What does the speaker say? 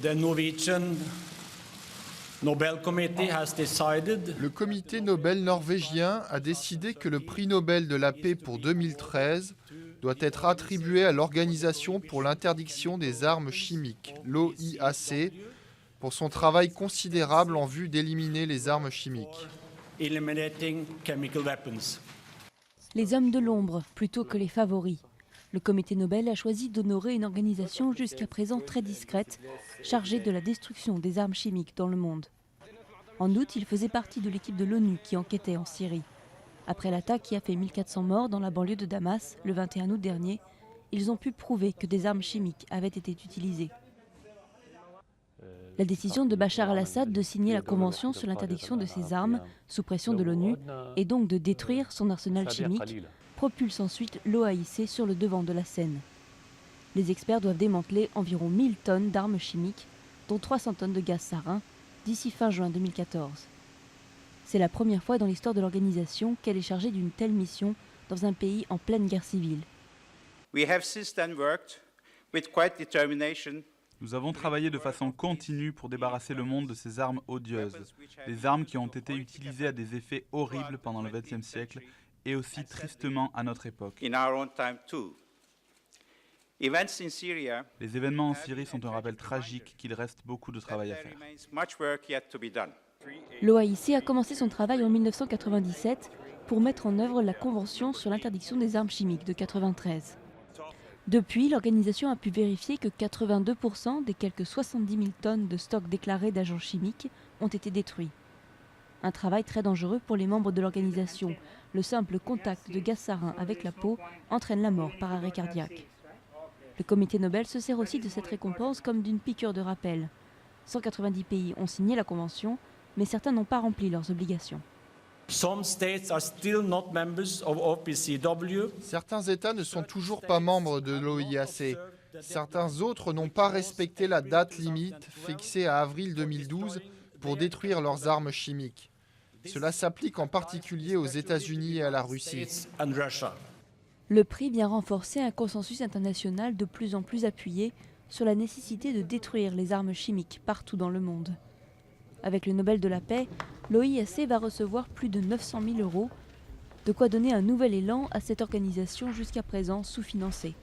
Le comité Nobel norvégien a décidé que le prix Nobel de la paix pour 2013 doit être attribué à l'Organisation pour l'interdiction des armes chimiques, l'OIAC, pour son travail considérable en vue d'éliminer les armes chimiques. Les hommes de l'ombre plutôt que les favoris. Le comité Nobel a choisi d'honorer une organisation jusqu'à présent très discrète, chargée de la destruction des armes chimiques dans le monde. En août, il faisait partie de l'équipe de l'ONU qui enquêtait en Syrie. Après l'attaque qui a fait 1400 morts dans la banlieue de Damas le 21 août dernier, ils ont pu prouver que des armes chimiques avaient été utilisées. La décision de Bachar al-Assad de signer la Convention sur l'interdiction de ces armes, sous pression de l'ONU, et donc de détruire son arsenal chimique, propulse ensuite l'OAIC sur le devant de la scène. Les experts doivent démanteler environ 1000 tonnes d'armes chimiques, dont 300 tonnes de gaz sarin, d'ici fin juin 2014. C'est la première fois dans l'histoire de l'organisation qu'elle est chargée d'une telle mission dans un pays en pleine guerre civile. Nous avons travaillé de façon continue pour débarrasser le monde de ces armes odieuses, des armes qui ont été utilisées à des effets horribles pendant le XXe siècle et aussi tristement à notre époque. Les événements en Syrie sont un rappel tragique qu'il reste beaucoup de travail à faire. L'OAIC a commencé son travail en 1997 pour mettre en œuvre la Convention sur l'interdiction des armes chimiques de 1993. Depuis, l'organisation a pu vérifier que 82% des quelques 70 000 tonnes de stocks déclarés d'agents chimiques ont été détruits. Un travail très dangereux pour les membres de l'organisation. Le simple contact de gaz sarin avec la peau entraîne la mort par arrêt cardiaque. Le comité Nobel se sert aussi de cette récompense comme d'une piqûre de rappel. 190 pays ont signé la convention, mais certains n'ont pas rempli leurs obligations. Certains États ne sont toujours pas membres de l'OIAC. Certains autres n'ont pas respecté la date limite fixée à avril 2012 pour détruire leurs armes chimiques. Cela s'applique en particulier aux États-Unis et à la Russie. Le prix vient renforcer un consensus international de plus en plus appuyé sur la nécessité de détruire les armes chimiques partout dans le monde. Avec le Nobel de la paix, l'OIAC va recevoir plus de 900 000 €, de quoi donner un nouvel élan à cette organisation jusqu'à présent sous-financée.